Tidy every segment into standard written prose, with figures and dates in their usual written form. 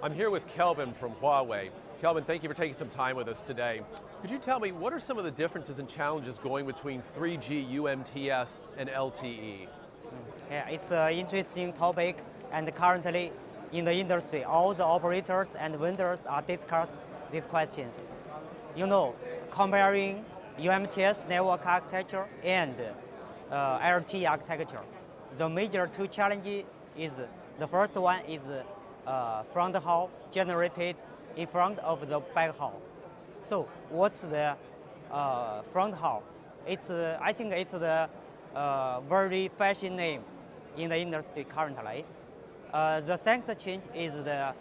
I'm here with Kelvin from Huawei. Kelvin, thank you for taking some time with us today. Could you tell me what are some of the differences and challenges going between 3G UMTS and LTE? Yeah, it's an interesting topic, and currently in the industry, all the operators and vendors are discuss these questions. You know, comparing UMTS network architecture and LTE architecture, the major two challenges is the first one is front haul generated in front of the back haul. So what's the front haul? I think it's the very fashion name in the industry currently. The second change is the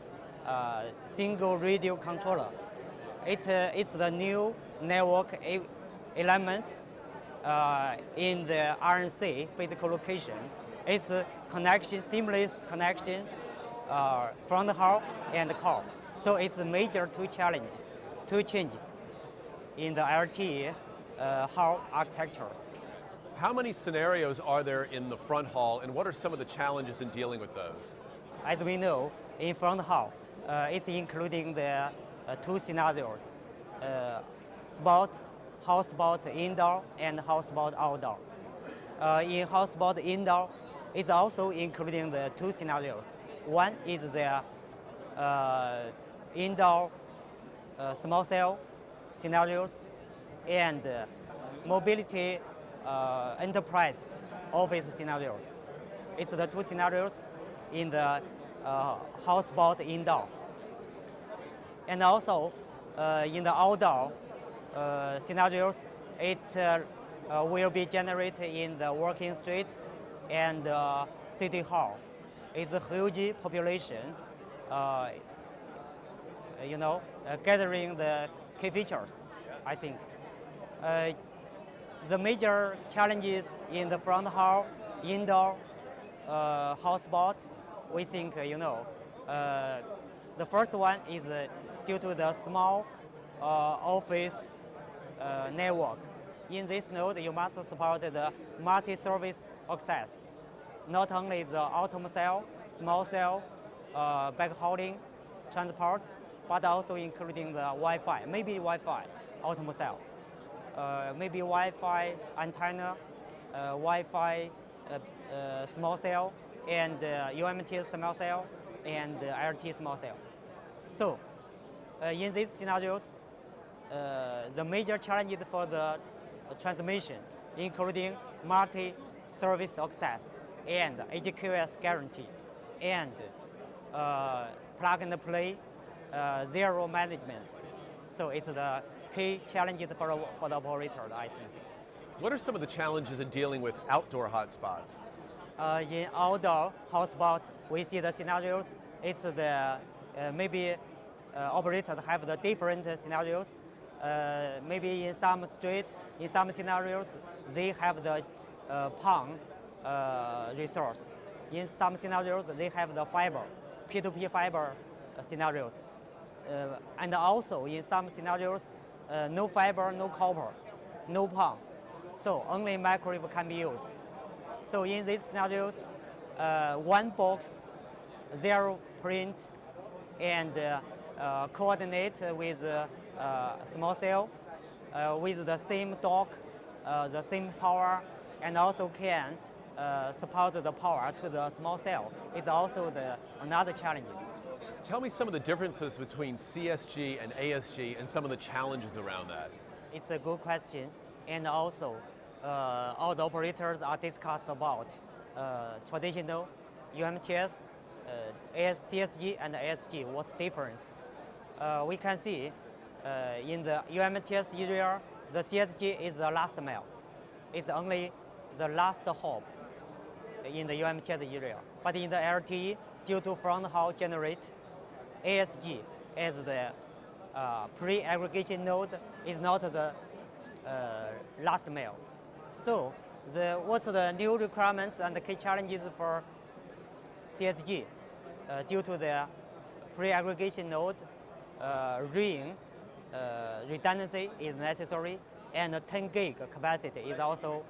single radio controller. It's the new network elements in the RNC physical location. It's a connection, seamless connection, front haul and core. So it's a major two changes in the LTE haul architectures. How many scenarios are there in the front haul, and what are some of the challenges in dealing with those? As we know, in front haul, it's including the two scenarios, house spot indoor and house spot outdoor. In house spot indoor, it's also including the two scenarios. One is the indoor small cell scenarios and mobility enterprise office scenarios. It's the two scenarios in the house spot indoor. And also in the outdoor scenarios, it will be generated in the working street and city hall. It's a huge population, gathering the key features, I think. The major challenges in the front hall, indoor house spot, we think, the first one is due to the small office network. In this node, you must support the multi-service access, not only the automobile cell, small cell, backhauling, transport, but also including the Wi-Fi, maybe Wi-Fi, automobile cell, maybe Wi-Fi antenna, Wi-Fi small cell, and UMTS small cell, and LTE small cell. So in these scenarios, the major challenges for the transmission, including multi-service access and HQS guarantee, and plug and play zero management. So it's the key challenges for the operator, I think. What are some of the challenges in dealing with outdoor hotspots? In outdoor hotspot, we see the scenarios. It's the maybe operators have the different scenarios. Maybe in some street, in some scenarios, they have the PON resource. In some scenarios, they have the fiber, P2P fiber scenarios. And also in some scenarios, no fiber, no copper, no PON. So only microwave can be used. So in these scenarios, one box, zero print, and coordinate with small cell with the same dock, the same power, and also can support the power to the small cell. It's also another challenge. Tell me some of the differences between CSG and ASG and some of the challenges around that. It's a good question, and also all the operators are discussed about traditional UMTS, CSG and ASG, what's the difference? We can see in the UMTS area, the CSG is the last mile. It's only the last hop in the UMTS area. But in the LTE, due to front haul generate, ASG as the pre-aggregation node is not the last mile. So what's the new requirements and the key challenges for CSG? Due to the pre-aggregation node, ring redundancy is necessary, and 10 gig capacity is also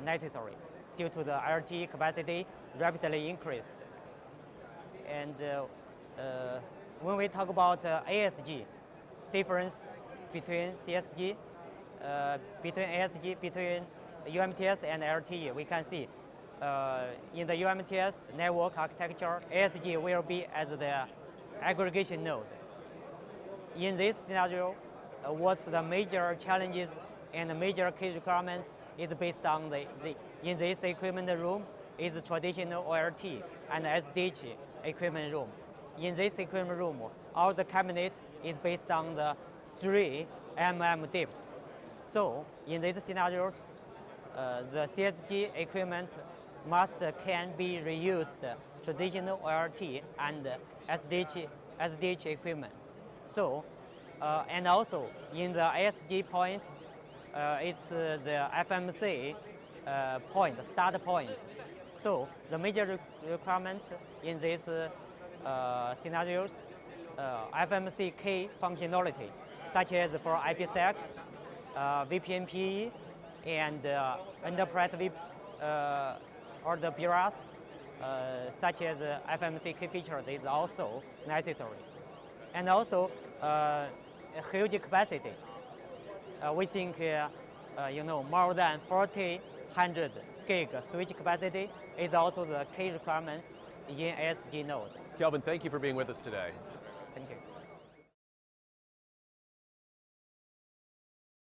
necessary due to the LTE capacity rapidly increased. And when we talk about ASG, difference between CSG, between ASG, between UMTS and LTE, we can see in the UMTS network architecture, ASG will be as the aggregation node. In this scenario, what's the major challenges and the major key requirements is based on in this equipment room is traditional OLT and SDH equipment room. In this equipment room, all the cabinet is based on the 3 mm dips. So in these scenarios, the CSG equipment can be reused traditional OLT and SDH equipment. So, and also in the ASG point, it's the FMC point, start point. So the major requirement in these scenarios, FMC key functionality, such as for IPsec, VPNPE, and enterprise or the BRAS, such as FMC key features is also necessary. And also a huge capacity. We think more than 4,100 gig switch capacity is also the key requirements in ASG node. Kelvin, thank you for being with us today.